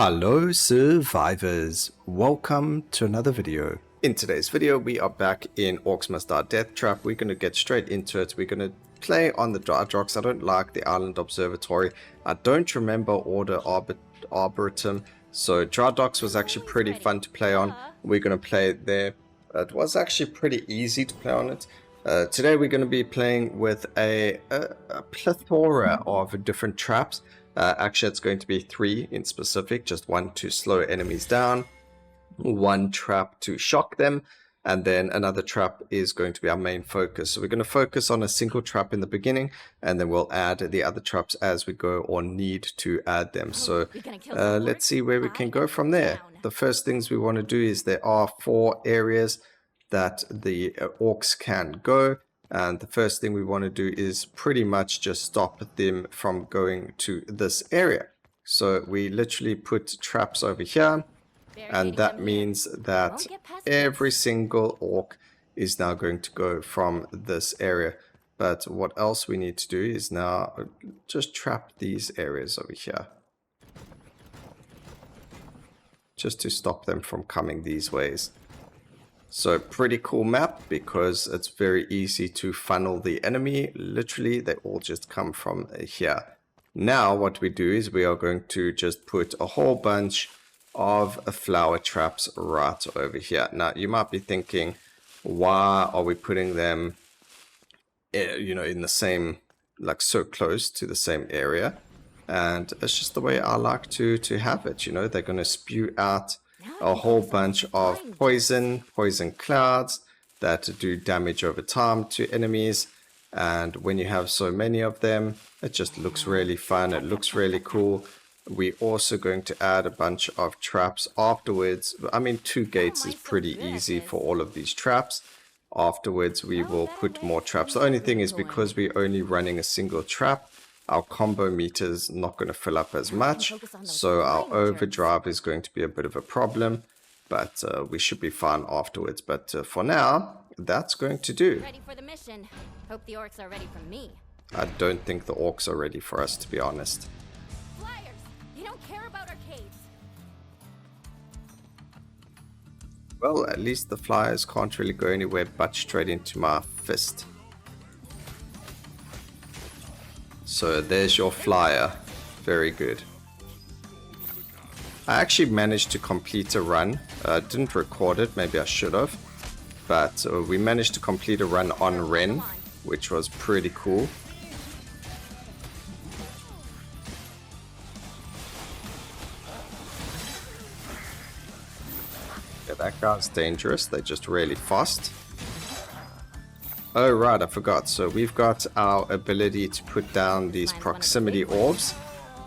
Hello survivors, welcome to another video. In today's video we are back in Orcs Must Die Deathtrap. We're going to get straight into it. We're going to play on the Drydocs. I don't like the Island Observatory. I don't remember Order Arboretum, so Drydocs was actually pretty fun to play on. We're going to play there. It was actually pretty easy to play on it. Today we're going to be playing with a plethora of different traps. Actually, it's going to be 3 in specific, just one to slow enemies down, one trap to shock them, and then another trap is going to be our main focus. So we're going to focus on a single trap in the beginning, and then we'll add the other traps as we go or need to add them. So let's see where we can go from there. The first things we want to do is there are 4 areas that the orcs can go. And the first thing we want to do is pretty much just stop them from going to this area. So we literally put traps over here, and that means that every single orc is now going to go from this area. But what else we need to do is now just trap these areas over here, just to stop them from coming these ways. So pretty cool map because it's very easy to funnel the enemy. Literally, they all just come from here. Now what we do is we are going to just put a whole bunch of flower traps right over here. Now you might be thinking, why are we putting them, in the same, like so close to the same area? And it's just the way I like to have it. You know, they're going to spew out a whole bunch of poison clouds that do damage over time to enemies, and when you have so many of them, it just looks really fun. It looks really cool. We're also going to add a bunch of traps afterwards. I mean, 2 gates is pretty easy for all of these traps. Afterwards we will put more traps. The only thing is, because we're only running a single trap, our combo meter is not going to fill up as much, so our overdrive is going to be a bit of a problem, but we should be fine afterwards. But for now, that's going to do. Ready for the mission. Hope the orcs are ready for me. I don't think the orcs are ready for us, to be honest. Flyers! You don't care about arcades. Well, at least the flyers can't really go anywhere but straight into my fist. So there's your flyer. Very good. I actually managed to complete a run. I didn't record it, maybe I should have. But we managed to complete a run on Ren, which was pretty cool. Yeah, that guy's dangerous. They're just really fast. Oh right, I forgot. So we've got our ability to put down these proximity orbs.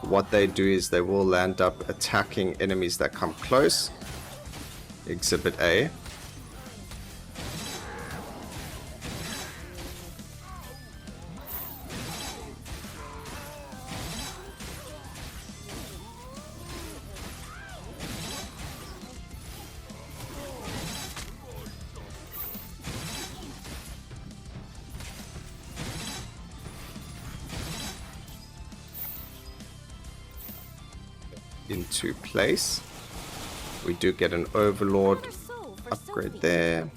What they do is they will land up attacking enemies that come close. Exhibit A. Into place. We do get an overlord upgrade there.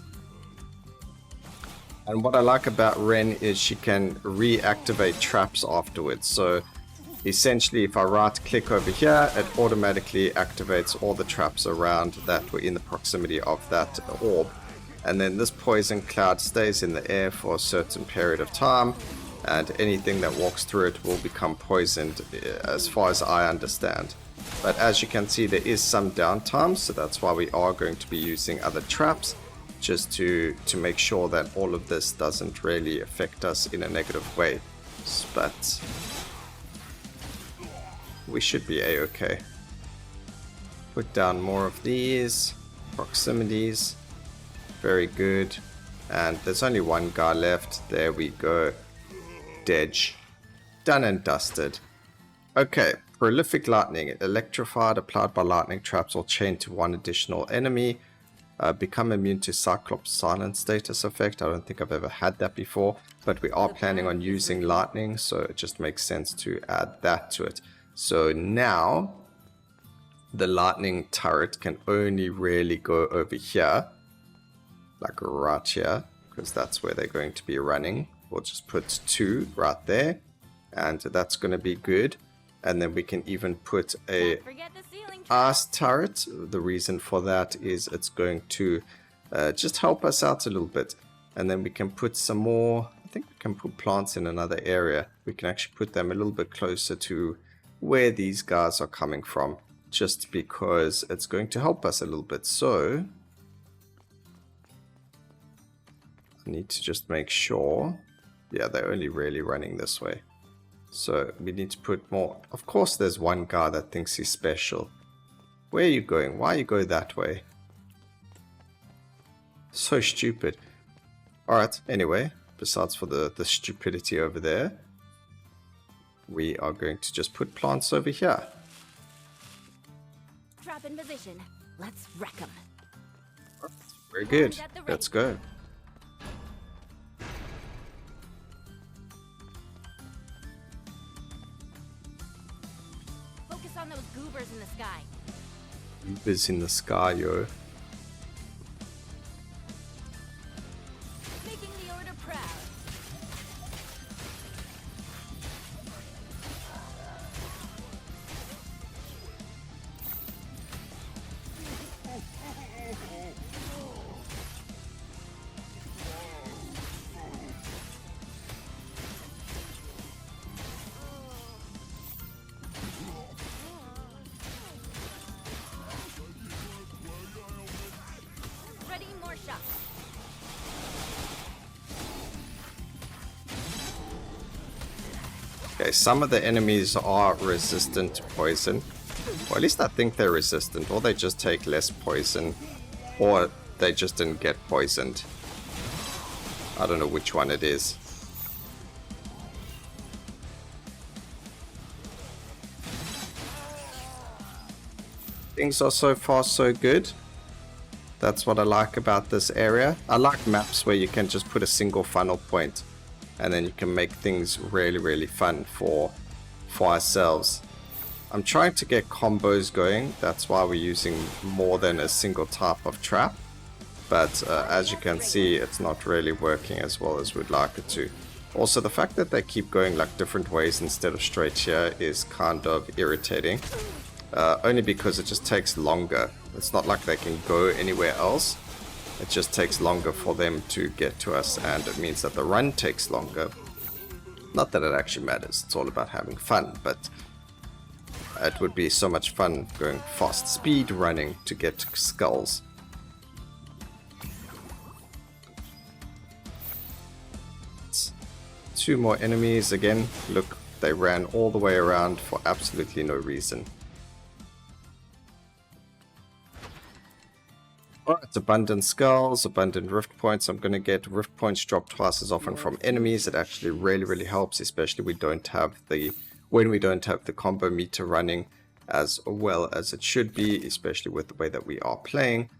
And what I like about Ren is she can reactivate traps afterwards. So essentially, if I right click over here, it automatically activates all the traps around that were in the proximity of that orb. And then this poison cloud stays in the air for a certain period of time, and anything that walks through it will become poisoned, as far as I understand. But as you can see, there is some downtime, so that's why we are going to be using other traps, just to make sure that all of this doesn't really affect us in a negative way. But we should be a-okay. Put down more of these proximities. Very good. And there's only one guy left. There we go. Hedge. Done and dusted. Okay. Prolific lightning. Electrified, applied by lightning traps or chained to one additional enemy. Become immune to Cyclops silent status effect. I don't think I've ever had that before, but we are planning on using lightning, so it just makes sense to add that to it. So now the lightning turret can only really go over here, like right here, because that's where they're going to be running. We'll just put 2 right there, and that's going to be good. And then we can even put a ice turret. The reason for that is it's going to just help us out a little bit. And then we can put some more, I think we can put plants in another area. We can actually put them a little bit closer to where these guys are coming from, just because it's going to help us a little bit. So I need to just make sure, yeah, they're only really running this way. So we need to put more. Of course there's one guy that thinks he's special. Where are you going? Why you go that way? So stupid. Alright, anyway, besides for the stupidity over there, we are going to just put plants over here. Trap in position. Let's wreck them. Very good. Let's go. Focus on those goobers in the sky. Goobers in the sky, yo. Making the order proud. Ready, more shots. Okay, some of the enemies are resistant to poison. Or at least I think they're resistant, or they just take less poison, or they just didn't get poisoned. I don't know which one it is. Things are so far so good. That's what I like about this area. I like maps where you can just put a single funnel point, and then you can make things really, really fun for ourselves. I'm trying to get combos going. That's why we're using more than a single type of trap. But as you can see, it's not really working as well as we'd like it to. Also, the fact that they keep going like different ways instead of straight here is kind of irritating. Only because it just takes longer. It's not like they can go anywhere else. It just takes longer for them to get to us, and it means that the run takes longer. Not that it actually matters, it's all about having fun, but it would be so much fun going fast speed running to get skulls. Two more enemies again. Look, they ran all the way around for absolutely no reason. Alright, abundant skulls, abundant rift points. I'm going to get rift points dropped twice as often from enemies. It actually really helps, especially when we don't have the combo meter running as well as it should be, especially with the way that we are playing.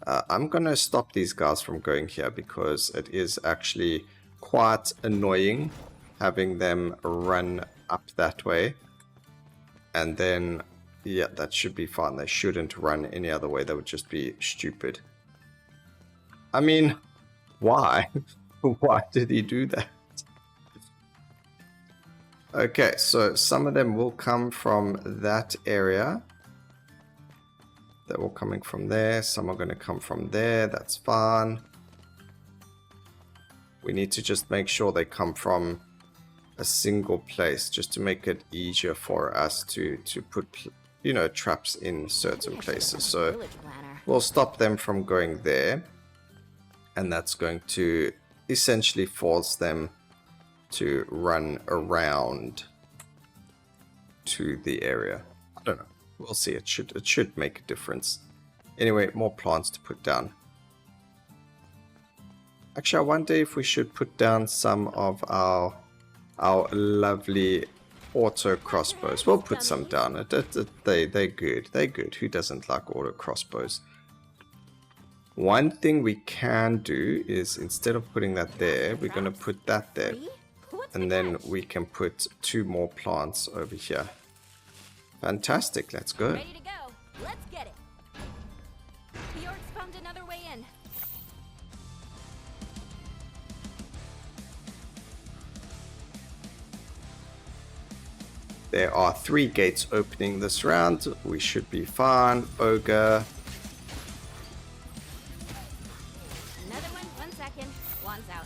I'm going to stop these guys from going here because it is actually quite annoying having them run up that way. And then yeah, that should be fine. They shouldn't run any other way. That would just be stupid. I mean, why? Why did he do that? Okay, so some of them will come from that area. They're all coming from there. Some are going to come from there. That's fine. We need to just make sure they come from a single place just to make it easier for us to put, you know, traps in certain places. So we'll stop them from going there, and that's going to essentially force them to run around to the area. I don't know, we'll see. It should make a difference. Anyway, more plants to put down. Actually, I wonder if we should put down some of our lovely auto crossbows. We'll put some down. They're good. They're good. Who doesn't like auto crossbows? One thing we can do is, instead of putting that there, we're going to put that there. And then we can put 2 more plants over here. Fantastic. Let's go. Ready to go. Let's in. There are 3 gates opening this round. We should be fine. Ogre. Another one, 1 second. One's out.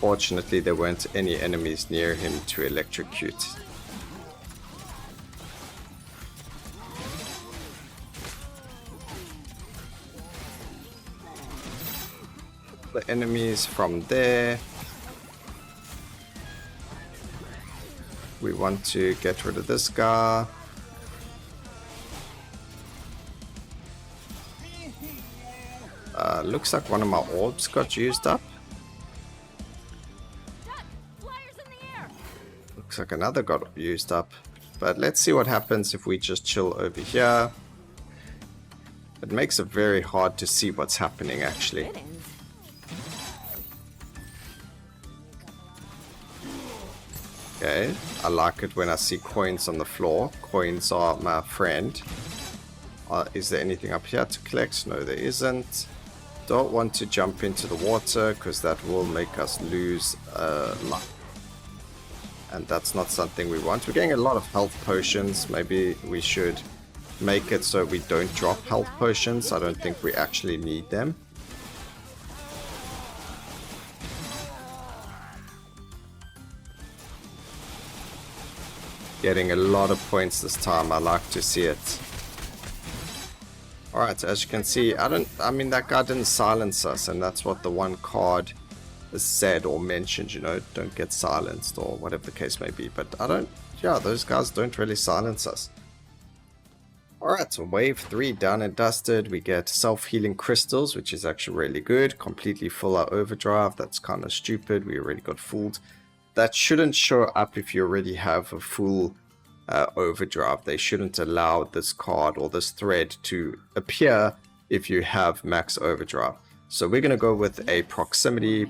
Fortunately, there weren't any enemies near him to electrocute. The enemies from there. We want to get rid of this guy. Looks like one of my orbs got used up. Looks like another got used up. But let's see what happens if we just chill over here. It makes it very hard to see what's happening actually. Okay, I like it when I see coins on the floor. Coins are my friend. Is there anything up here to collect? No, there isn't. Don't want to jump into the water because that will make us lose life. And that's not something we want. We're getting a lot of health potions. Maybe we should make it so we don't drop health potions. I don't think we actually need them. Getting a lot of points this time. I like to see it. Alright, as you can see, I mean that guy didn't silence us, and that's what the one card said or mentioned, you know, don't get silenced or whatever the case may be. But those guys don't really silence us. Alright, so wave 3 done and dusted. We get self-healing crystals, which is actually really good. Completely full our overdrive. That's kind of stupid. We already got fooled. That shouldn't show up if you already have a full overdrive. They shouldn't allow this card or this thread to appear if you have max overdrive. So we're going to go with a proximity.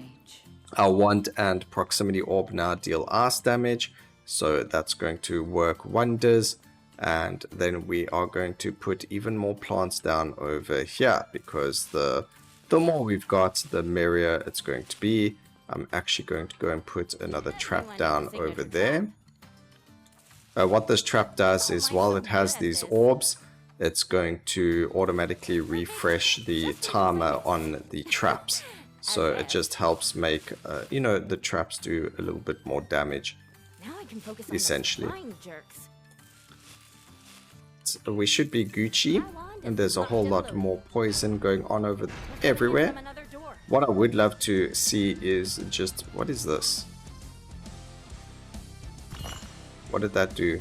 Our wand and proximity orb now deal ice damage, so that's going to work wonders. And then we are going to put even more plants down over here, because the more we've got, the merrier it's going to be. I'm actually going to go and put another trap down over there. What this trap does is, while it has these orbs, it's going to automatically refresh the timer on the traps. So it just helps make, you know, the traps do a little bit more damage, essentially. So we should be Gucci, and there's a whole lot more poison going on over everywhere. What I would love to see is just, what is this? What did that do?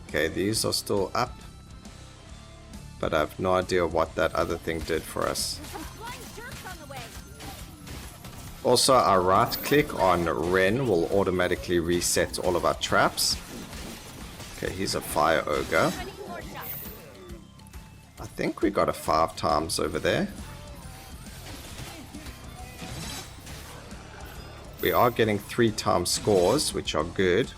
Okay, these are still up, but I have no idea what that other thing did for us. Also, our right click on Ren will automatically reset all of our traps. Okay, he's a fire ogre. I think we got a 5 times over there. We are getting 3 times scores, which are good.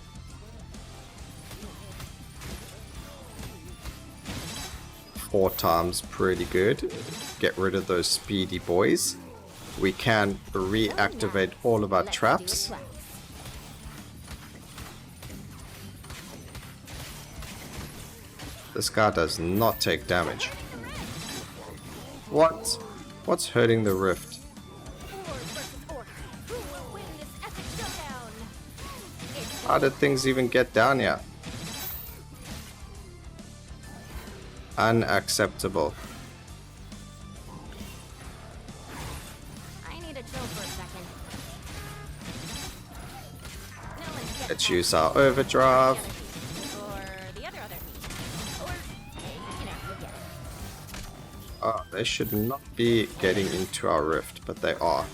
Four times, pretty good. Get rid of those speedy boys. We can reactivate all of our traps. This guy does not take damage. What? What's hurting the rift? How did things even get down here? Unacceptable. I need to chill for a second. Let's use our overdrive. Or the other piece. Or, you know, you get it. Oh, they should not be getting into our rift, but they are.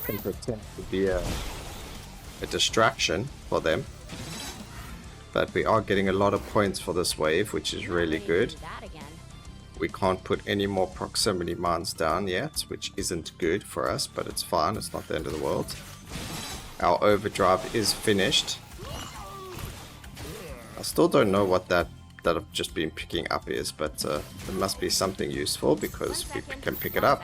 can pretend to be a distraction for them. But we are getting a lot of points for this wave, which is really good. We can't put any more proximity mines down yet, which isn't good for us, but it's fine. It's not the end of the world. Our overdrive is finished. I still don't know what that I've just been picking up is, but it must be something useful because we can pick it up.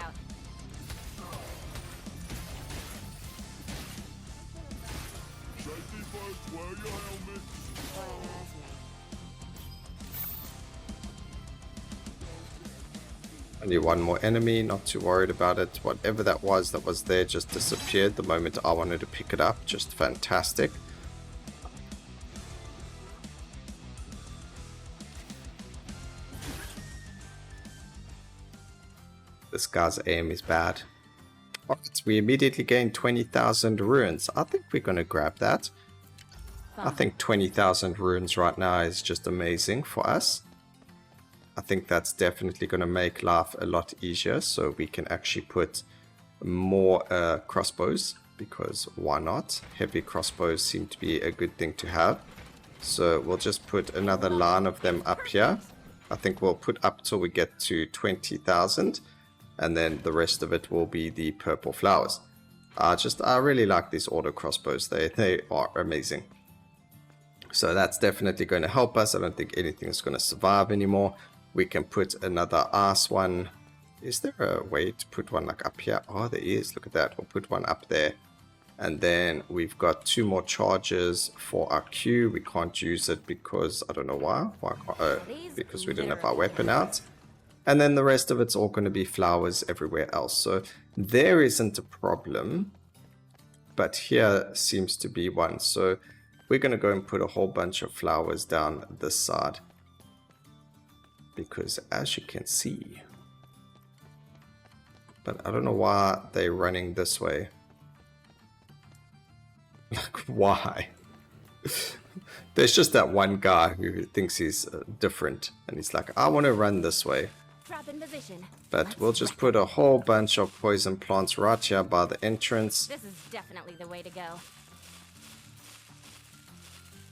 Only one more enemy, not too worried about it. Whatever that was there just disappeared the moment I wanted to pick it up. Just fantastic. This guy's aim is bad. Alright, we immediately gain 20,000 runes. I think we're going to grab that. I think 20,000 runes right now is just amazing for us. I think that's definitely going to make life a lot easier, so we can actually put more crossbows, because why not? Heavy crossbows seem to be a good thing to have. So we'll just put another line of them up here. I think we'll put up till we get to 20,000, and then the rest of it will be the purple flowers. I really like these auto crossbows. They are amazing. So that's definitely going to help us. I don't think anything is going to survive anymore. We can put another ice one. Is there a way to put one like up here? Oh, there is. Look at that. We'll put one up there. And then we've got 2 more charges for our Q. We can't use it because I don't know why. Because we didn't have our weapon out. And then the rest of it's all going to be flowers everywhere else. So there isn't a problem. But here seems to be one. So we're going to go and put a whole bunch of flowers down this side. Because as you can see, but I don't know why they're running this way. Like, why? There's just that one guy who thinks he's different, and he's like, I want to run this way. But we'll just put a whole bunch of poison plants right here by the entrance. This is definitely the way to go.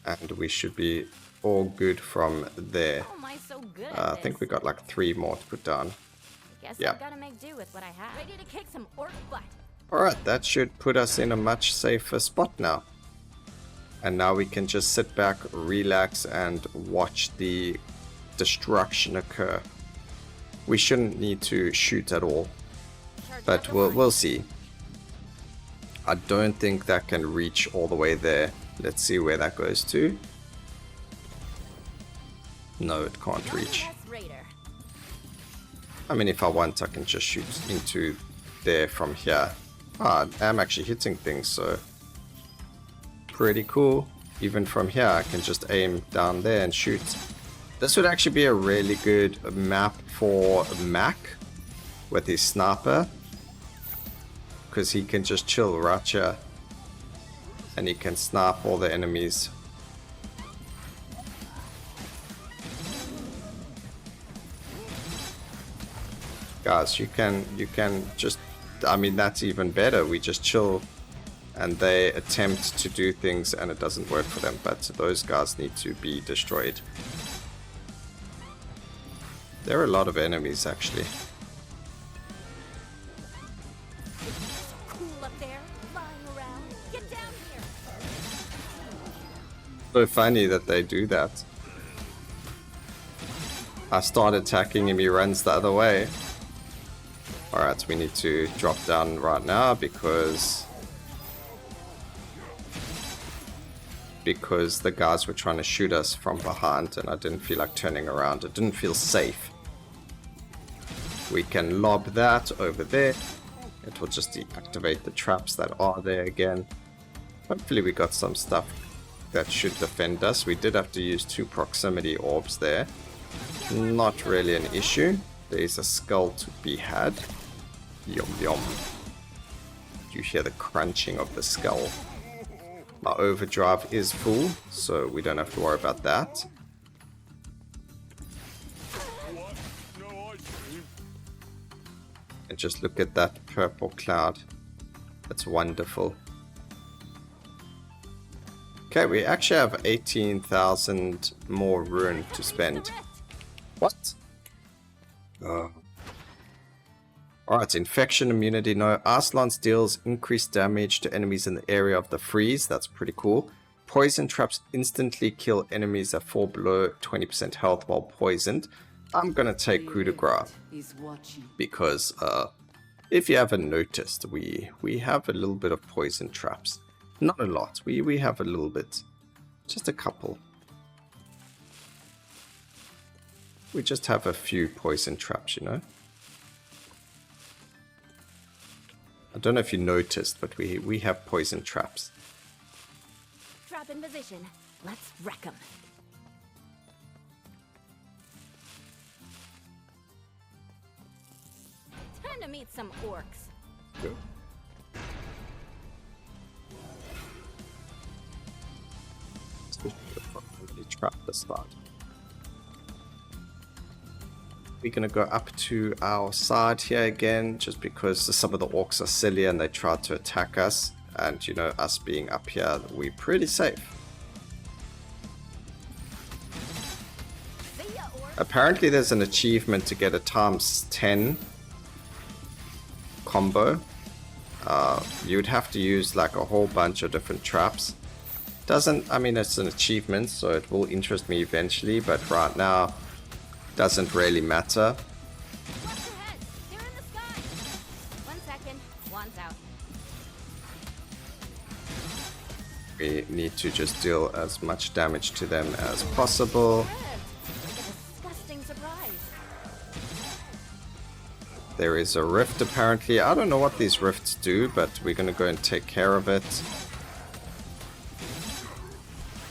And we should be all good from there. How am I so good at I think we got like 3 more to put down. Guess Yeah. I've got to make do with what I have. Ready to kick some orc butt. Alright, that should put us in a much safer spot now. And now we can just sit back, relax, and watch the destruction occur. We shouldn't need to shoot at all, but we'll see. I don't think that can reach all the way there. Let's see where that goes to. No, it can't reach. I mean, if I want, I can just shoot into there from here. Ah, I'm actually hitting things, so pretty cool. Even from here, I can just aim down there and shoot. This would actually be a really good map for Mac with his sniper, because he can just chill right here and he can snipe all the enemies. Guys, you can just, I mean, that's even better. We just chill and they attempt to do things and it doesn't work for them, but those guys need to be destroyed. There are a lot of enemies actually. Cool up there, flying around. Get down here. So funny that they do that. I start attacking him, he runs the other way. Alright, we need to drop down right now because the guys were trying to shoot us from behind and I didn't feel like turning around. It didn't feel safe. We can lob that over there. It will just deactivate the traps that are there again. Hopefully we got some stuff that should defend us. We did have to use 2 proximity orbs there. Not really an issue. There is a skull to be had. Yum yum. You hear the crunching of the skull. Our overdrive is full, so we don't have to worry about that. And just look at that purple cloud. That's wonderful. Okay, we actually have 18,000 more rune to spend. What? Alright, infection immunity. No, Arslance deals increased damage to enemies in the area of the freeze. That's pretty cool. Poison traps instantly kill enemies that fall below 20% health while poisoned. I'm gonna take coup de grace because if you haven't noticed, we have a little bit of poison traps. Not a lot. We have a little bit. Just a couple. We just have a few poison traps, you know. I don't know if you noticed, but we have poison traps. Trap in position. Let's wreck them. Time to meet some orcs. Go. Trap the start. We're gonna go up to our side here again, just because some of the orcs are silly and they try to attack us, and you know, us being up here, we're pretty safe. Apparently there's an achievement to get a ×10 combo. You'd have to use like a whole bunch of different traps. I mean, it's an achievement, so it will interest me eventually, but right now, doesn't really matter. Watch your head. They're in the sky. 1 second. One's out. We need to just deal as much damage to them as possible. Good. Like a disgusting surprise. There is a rift apparently. I don't know what these rifts do, but we're gonna go and take care of it.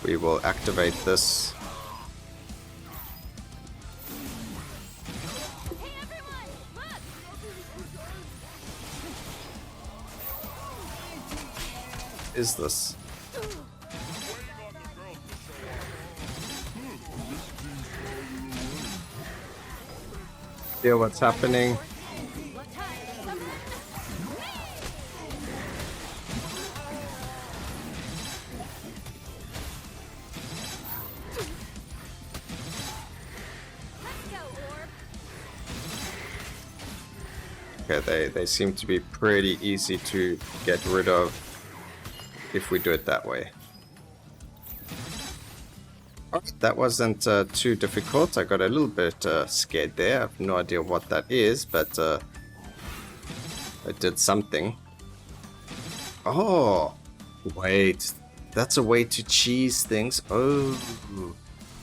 We will activate this. Hey everyone, look! Is this? Yeah, what's happening? What time? Someone... Let's go, orb. Okay, they seem to be pretty easy to get rid of if we do it that way. Alright, that wasn't too difficult. I got a little bit scared there. I have no idea what that is, but it did something. Oh, wait. That's a way to cheese things. Oh,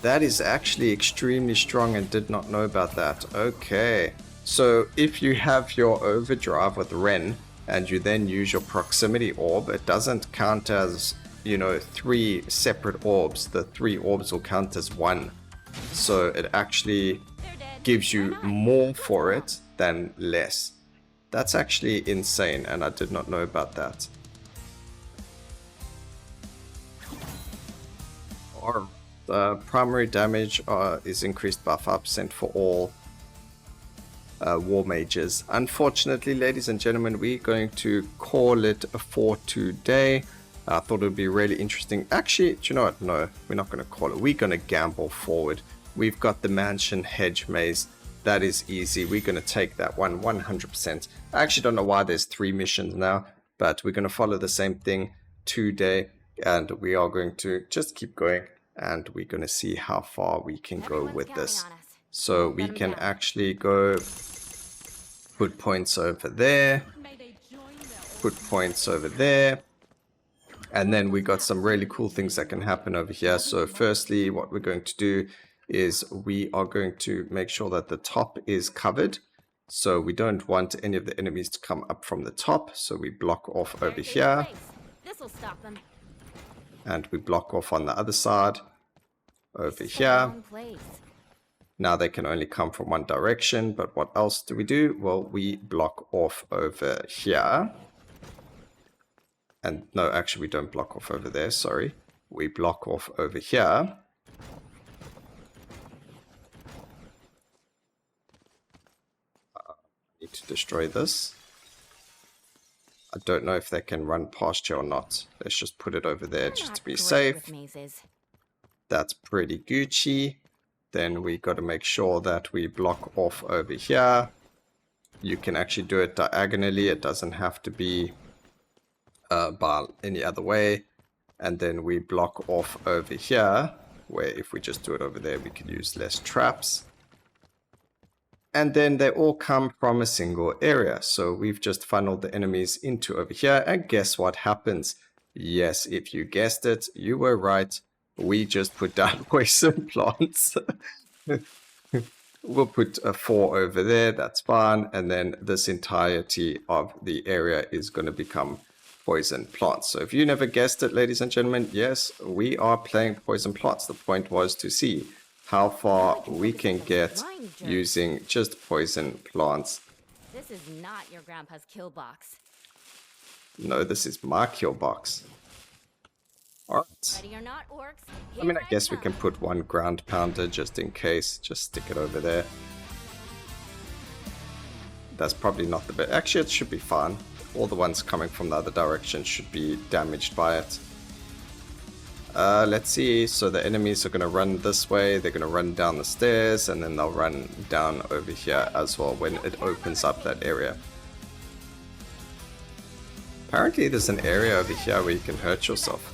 that is actually extremely strong and did not know about that. Okay. So if you have your overdrive with Ren and you then use your proximity orb, it doesn't count as, you know, 3 separate orbs. The 3 orbs will count as 1. So it actually gives you more for it than less. That's actually insane, and I did not know about that. Or primary damage is increased by 5% for all War Mages. Unfortunately, ladies and gentlemen, we're going to call it for today. I thought it would be really interesting. Actually, do you know what? No, we're not going to call it. We're going to gamble forward. We've got the mansion hedge maze. That is easy. We're going to take that one 100%. I actually don't know why there's 3 missions now, but we're going to follow the same thing today, and we are going to just keep going, and we're going to see how far we can go with this. So we can actually go put points over there, put points over there, and then we got some really cool things that can happen over here. So firstly, what we're going to do is we are going to make sure that the top is covered. So we don't want any of the enemies to come up from the top. So we block off over here. This'll stop them. And we block off on the other side over here. Now they can only come from one direction, but what else do we do? Well, we block off over here. And no, actually we don't block off over there, sorry. We block off over here. Need to destroy this. I don't know if they can run past you or not. Let's just put it over there You're just not to be great safe. with mazes. That's pretty Gucci. Then we got to make sure that we block off over here. You can actually do it diagonally. It doesn't have to be by any other way. And then we block off over here, where if we just do it over there, we could use less traps. And then they all come from a single area. So we've just funneled the enemies into over here. And guess what happens? Yes, if you guessed it, you were right. We just put down poison plants. We'll put a 4 over there. That's fine. And then this entirety of the area is going to become poison plants. So if you never guessed it, ladies and gentlemen, yes, we are playing poison plants. The point was to see how far we can get using just poison plants. This is not your grandpa's kill box. No, this is my kill box. Alright. Ready or not, orcs? I mean, I guess we can put one ground pounder just in case. Just stick it over there. That's probably not the best. Actually, it should be fine. All the ones coming from the other direction should be damaged by it. Let's see. So the enemies are going to run this way. They're going to run down the stairs. And then they'll run down over here as well when it opens up that area. Apparently there's an area over here where you can hurt yourself.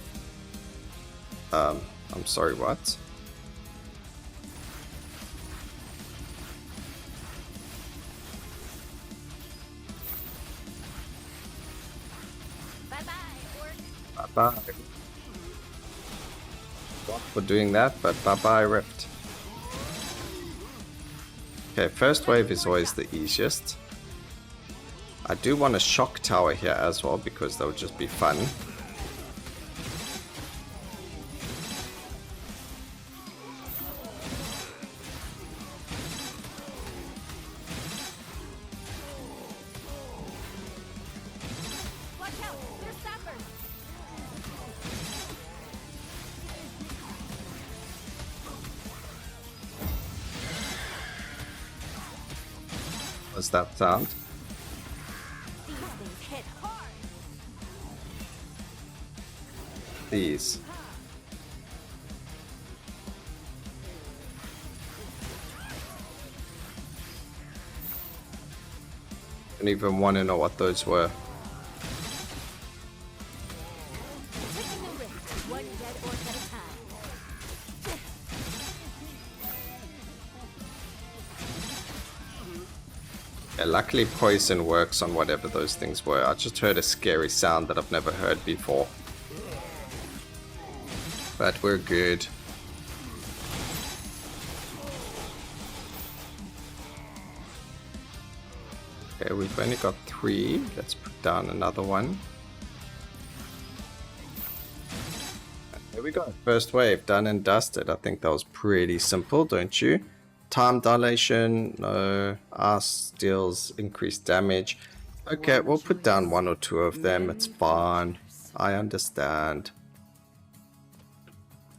I'm sorry, what? Bye-bye, orc. Bye-bye. Not for doing that, but bye-bye, Rift. Okay, first wave is always the easiest. I do want a shock tower here as well, because that would just be fun. What's that sound? These things hit hard. These. Don't even want to know what those were. Taking the rift, one dead orc at a time. Yeah, luckily poison works on whatever those things were. I just heard a scary sound that I've never heard before. But we're good. Okay, we've only got 3. Let's put down another one. There we go. First wave, done and dusted. I think that was pretty simple, don't you? Time dilation, no. Ice deals increased damage. Okay, we'll put down 1 or 2 of them. It's fine. I understand.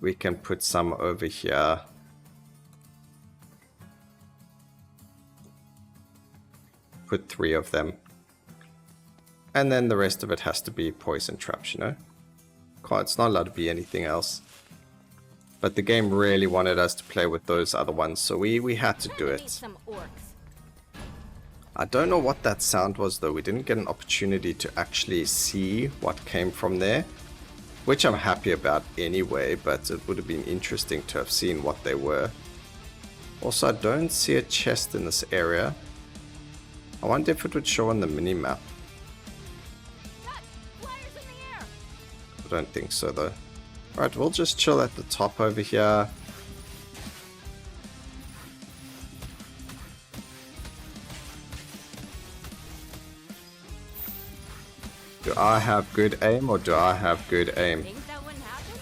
We can put some over here. Put 3 of them. And then the rest of it has to be poison traps, you know? It's not allowed to be anything else. But the game really wanted us to play with those other ones, so we had to do it. Some orcs. I don't know what that sound was though. We didn't get an opportunity to actually see what came from there. Which I'm happy about anyway, but it would have been interesting to have seen what they were. Also, I don't see a chest in this area. I wonder if it would show on the minimap. I don't think so though. Alright, we'll just chill at the top over here. Do I have good aim or do I have good aim? Think that wouldn't happen?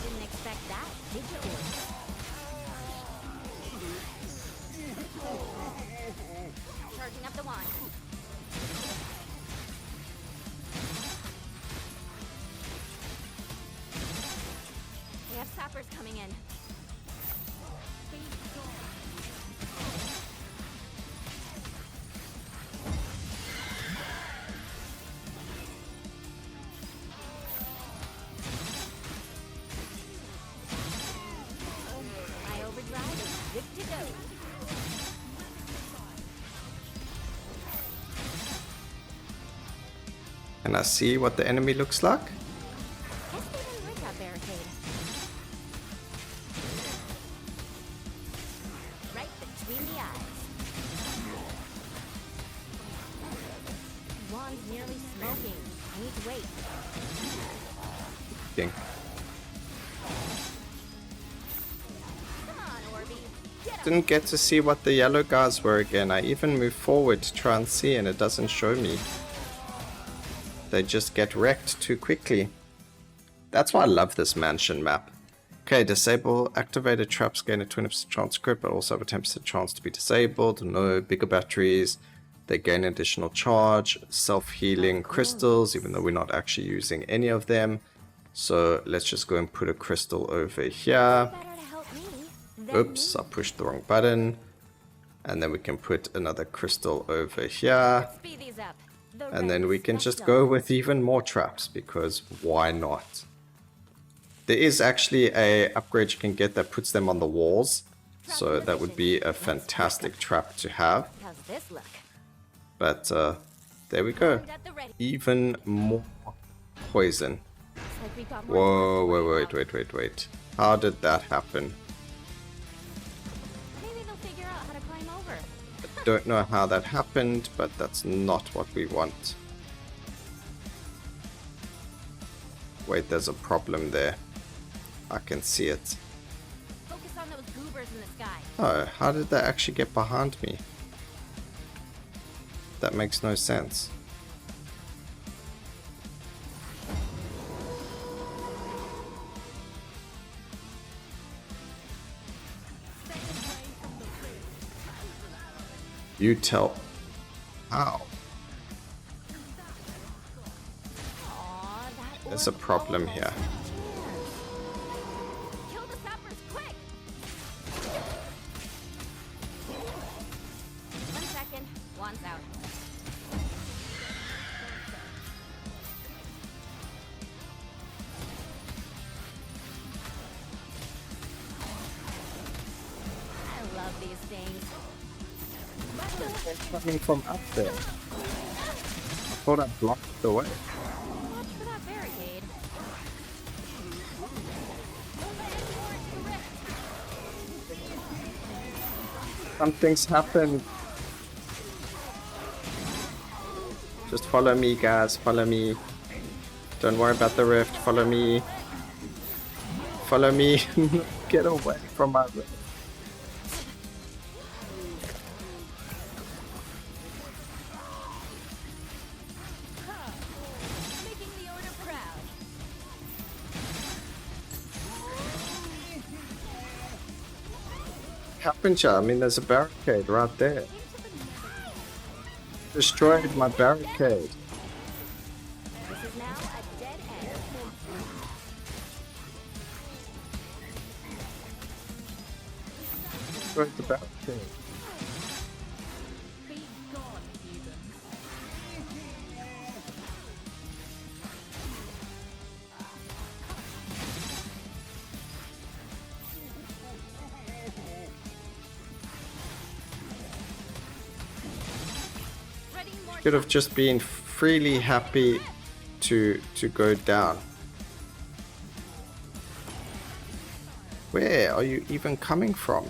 Didn't expect that, did you, orcs? Charging up the wand. Can I see what the enemy looks like? Guess they didn't like that barricade. Right between the eyes. Wand's nearly smoking. I need to wait. Ding. Come on, Orby. Get up. Didn't get to see what the yellow guys were again. I even moved forward to try and see and it doesn't show me. They just get wrecked too quickly. That's why I love this mansion map. Okay, disable activated traps gain a 20% chance to crit, but also have a 10% chance to be disabled. No bigger batteries. They gain additional charge. Self-healing crystals, even though we're not actually using any of them. So let's just go and put a crystal over here. Better to help me than Oops, I pushed the wrong button. And then we can put another crystal over here. Speed these up. The And then we reds, can that's just done. go with even more traps, because why not? There is actually a upgrade you can get that puts them on the walls. So that would be a fantastic trap to have. How's this look? But there we go. At the ready. Even more poison. Looks like we've got more Whoa, doors to worry about. wait. How did that happen? Maybe they'll figure out how to climb over. Don't know how that happened, but that's not what we want. Wait, there's a problem there. I can see it. Focus on those goobers in the sky. Oh, how did that actually get behind me? That makes no sense. You tell. How? Aw, that There's a orc problem almost here. had a chance. Kill the sappers, quick! 1 second. Wand's out. I love these things. Coming from up there. I thought I blocked the way. Watch for that barricade. Something's happened. Just follow me, guys. Follow me. Don't worry about the rift. Follow me. Follow me. Get away from my rift. Making the order proud. Happened, ya? I mean, there's a barricade right there. Destroyed my barricade. This is now a dead end. Destroyed the barricade. Ready more Should have just been freely happy to go down. Where are you even coming from?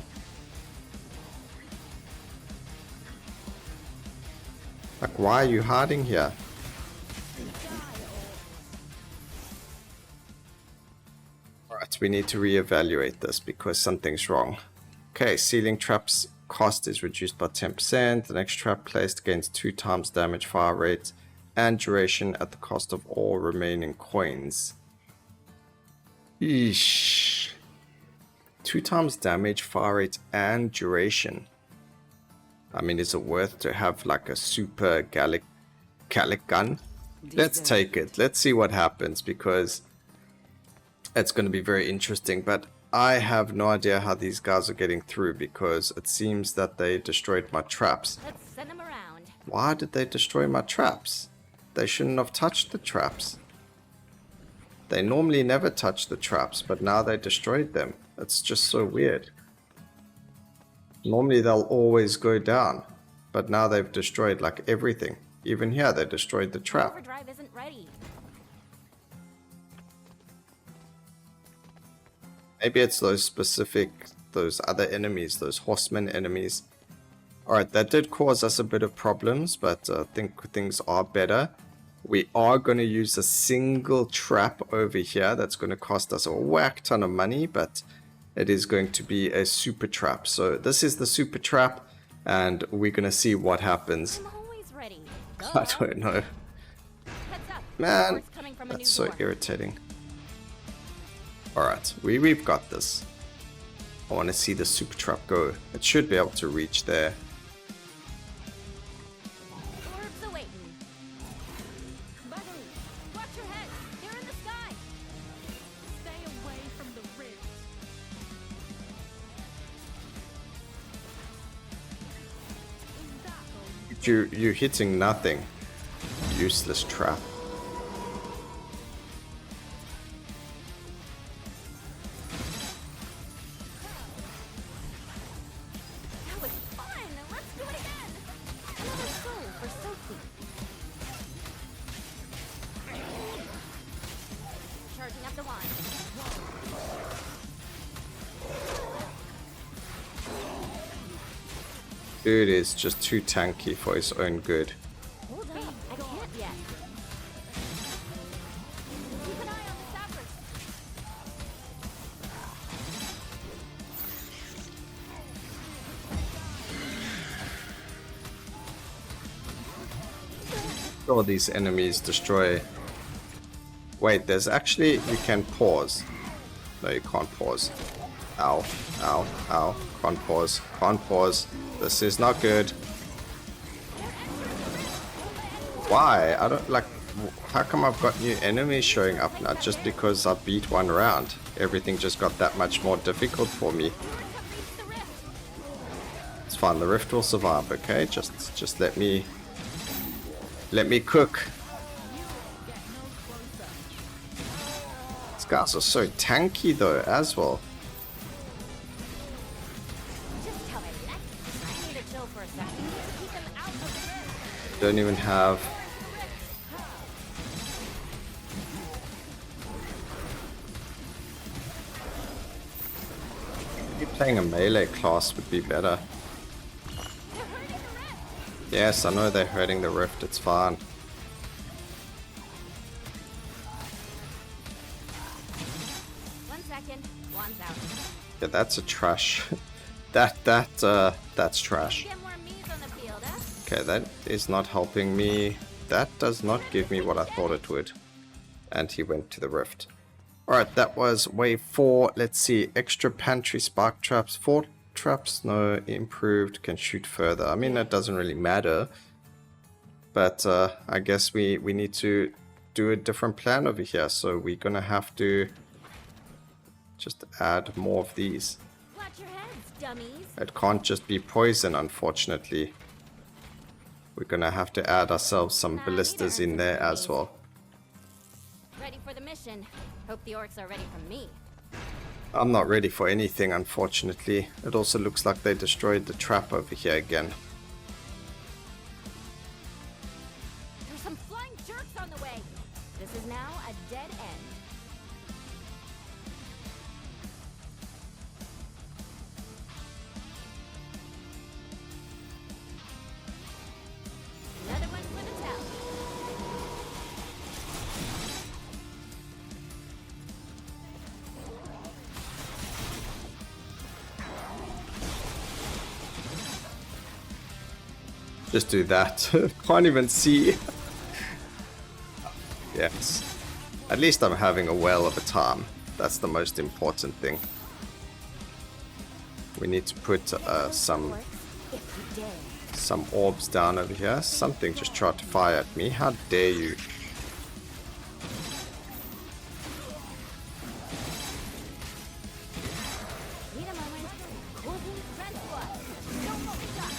Like, why are you hiding here? Alright, we need to reevaluate this because something's wrong. Okay, ceiling traps cost is reduced by 10%. The next trap placed gains 2 times damage, fire rate, and duration at the cost of all remaining coins. Eesh. 2 times damage, fire rate, and duration. I mean, is it worth to have like a super Gallic gun? Let's take it. Let's see what happens because it's going to be very interesting. But I have no idea how these guys are getting through because it seems that they destroyed my traps. Let's send them around. Why did they destroy my traps? They shouldn't have touched the traps. They normally never touch the traps, but now they destroyed them. It's just so weird. Normally they'll always go down, but now they've destroyed like everything. Even here they destroyed the trap. Overdrive isn't ready Maybe it's those specific, those other enemies, those horsemen enemies. Alright, that did cause us a bit of problems, but I think things are better. We are going to use a single trap over here that's going to cost us a whack ton of money, but it is going to be a super trap. So this is the super trap, and we're going to see what happens. I'm always ready. I don't know. Heads up. Man, Hordes coming from a that's new so door. irritating. Alright, we've got this. I want to see the super trap go. It should be able to reach there. Orbs awaiting. Buggy, watch your head. They're in the sky. Stay away from the ridge. You're hitting nothing. Useless trap. That was fun. Let's do it again. Another soul for Sophie. Charging up the wine. Dude is just too tanky for his own good. Hold up. I can't yet. Keep an eye on the sappers. All these enemies destroy. Wait, there's actually, you can pause. No, you can't pause. Ow, ow, ow. Can't pause, can't pause. This is not good. Why? I don't like. How come I've got new enemies showing up now just because I beat one round? Everything just got that much more difficult for me. It's fine. The rift will survive. Okay, just let me cook. These guys are so tanky though, as well. Just tell me next. I need to chill for a second. Keep them out of the rift. Don't even have. Maybe playing a melee class would be better. They're hurting the rift. Yes, I know they're hurting the rift. It's fine. 1 second. One's out. Yeah, that's a trash. That's trash. Get more me's on the field, huh? Okay, that is not helping me. That does not give me what I thought it would. And he went to the rift. Alright, that was wave 4. Let's see. Extra pantry spark traps. 4 traps. No, improved. Can shoot further. I mean, that doesn't really matter. But I guess we need to do a different plan over here. So we're going to have to just add more of these. Watch your heads, dummies. It can't just be poison, unfortunately. We're gonna have to add ourselves some Nah, ballistas neither in are there some as well. Ready for the mission. Hope the orcs are ready for me. I'm not ready for anything, unfortunately. It also looks like they destroyed the trap over here again. There's some flying jerks on the way. This is now a dead end. Another one for the town. Just do that. Can't even see. Yes. At least I'm having a whale of a time. That's the most important thing. We need to put some Orcs, if you dare. some orbs down over here. Something just tried to fire at me. How dare you? Need a moment. Cool beans, red blood. Don't what we got.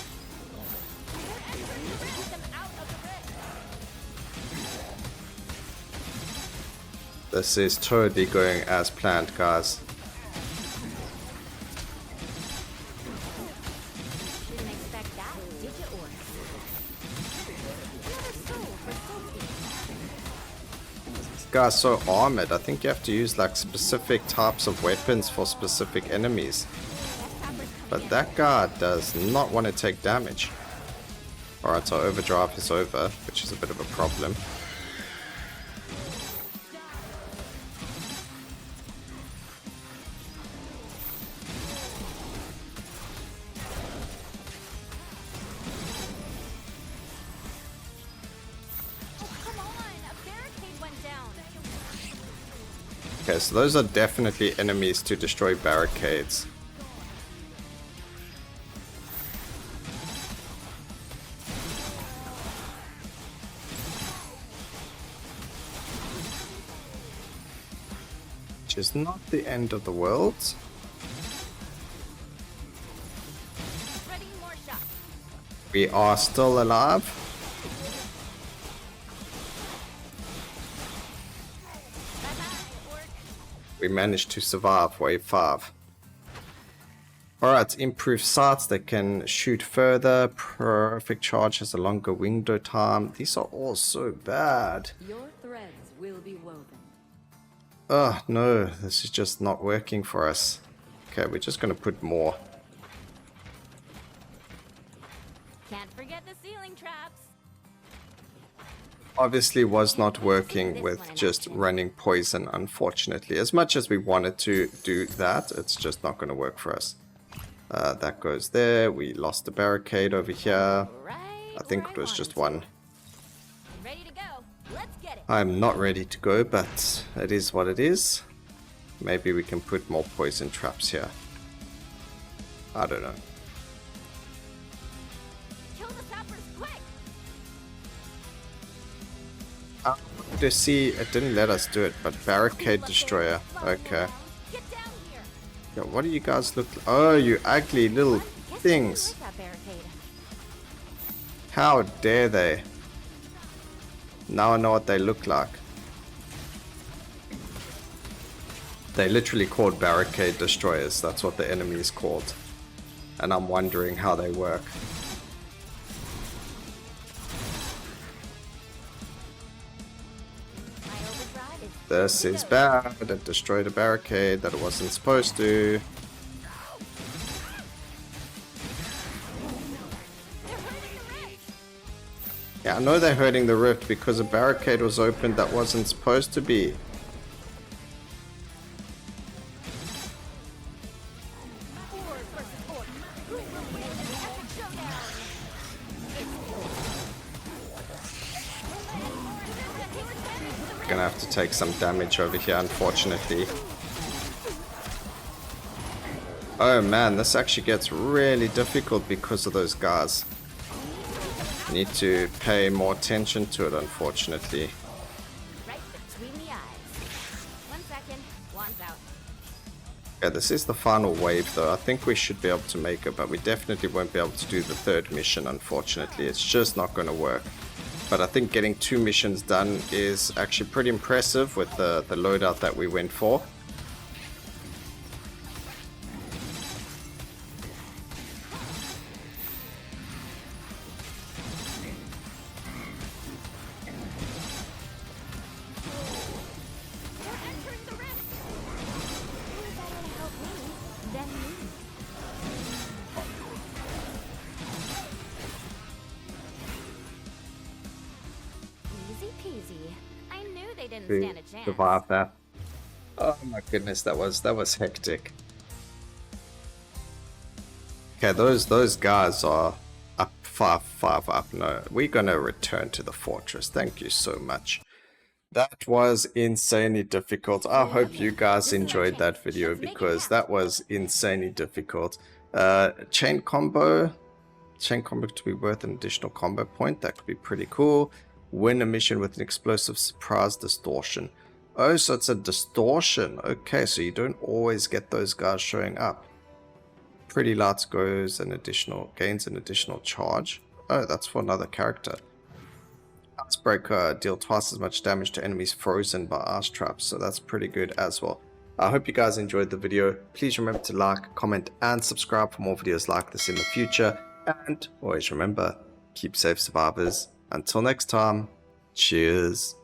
They're entering the rift. Keep them out of the rift. This is totally going as planned, guys. Didn't expect that, did you, orcs? Another soul for Sophie. guy's so armored. I think you have to use like specific types of weapons for specific enemies. But that guy does not want to take damage. Alright, so overdrive is over, which is a bit of a problem. Okay, so those are definitely enemies to destroy barricades. Which is not the end of the world. We are still alive. We managed to survive wave 5. Alright, improved sights that can shoot further. Perfect charge has a longer window time. These are all so bad. Your threads will be woven. Oh no, this is just not working for us. Okay, we're just gonna put more. Can't forget the ceiling traps. Obviously was not working with just running poison, unfortunately. As much as we wanted to do that, it's just not going to work for us. That goes there. We lost the barricade over here. I think it was just one. Ready to go. Let's get it. I'm not ready to go, but it is what it is. Maybe we can put more poison traps here. I don't know. To see, it didn't let us do it, but barricade destroyer. Okay. Yeah, what do you guys look like? Oh, you ugly little things. How dare they? Now I know what they look like. They literally called barricade destroyers. That's what the enemy is called. And I'm wondering how they work. This is bad. It destroyed a barricade that it wasn't supposed to. Yeah, I know they're hurting the rift because a barricade was opened that wasn't supposed to be. Gonna have to take some damage over here, unfortunately. Oh man, this actually gets really difficult because of those guys. I need to pay more attention to it, unfortunately. Right between the eyes. 1 second. One's out. Yeah, this is the final wave though. I think we should be able to make it, but we definitely won't be able to do the third mission, unfortunately. It's just not going to work. But I think getting 2 missions done is actually pretty impressive with the loadout that we went for. To survive that. Oh my goodness, that was hectic. Okay, those guys are up 5 up. No, we're gonna return to the fortress. Thank you so much. That was insanely difficult. I hope you guys enjoyed that video because that was insanely difficult. Chain combo to be worth an additional combo point. That could be pretty cool. Win a mission with an explosive surprise distortion. Oh, so it's a distortion. Okay, so you don't always get those guys showing up. Pretty Lights gains an additional charge. Oh, that's for another character. Icebreaker, deal twice as much damage to enemies frozen by ice traps. So that's pretty good as well. I hope you guys enjoyed the video. Please remember to like, comment, and subscribe for more videos like this in the future. And always remember, keep safe, survivors. Until next time, cheers.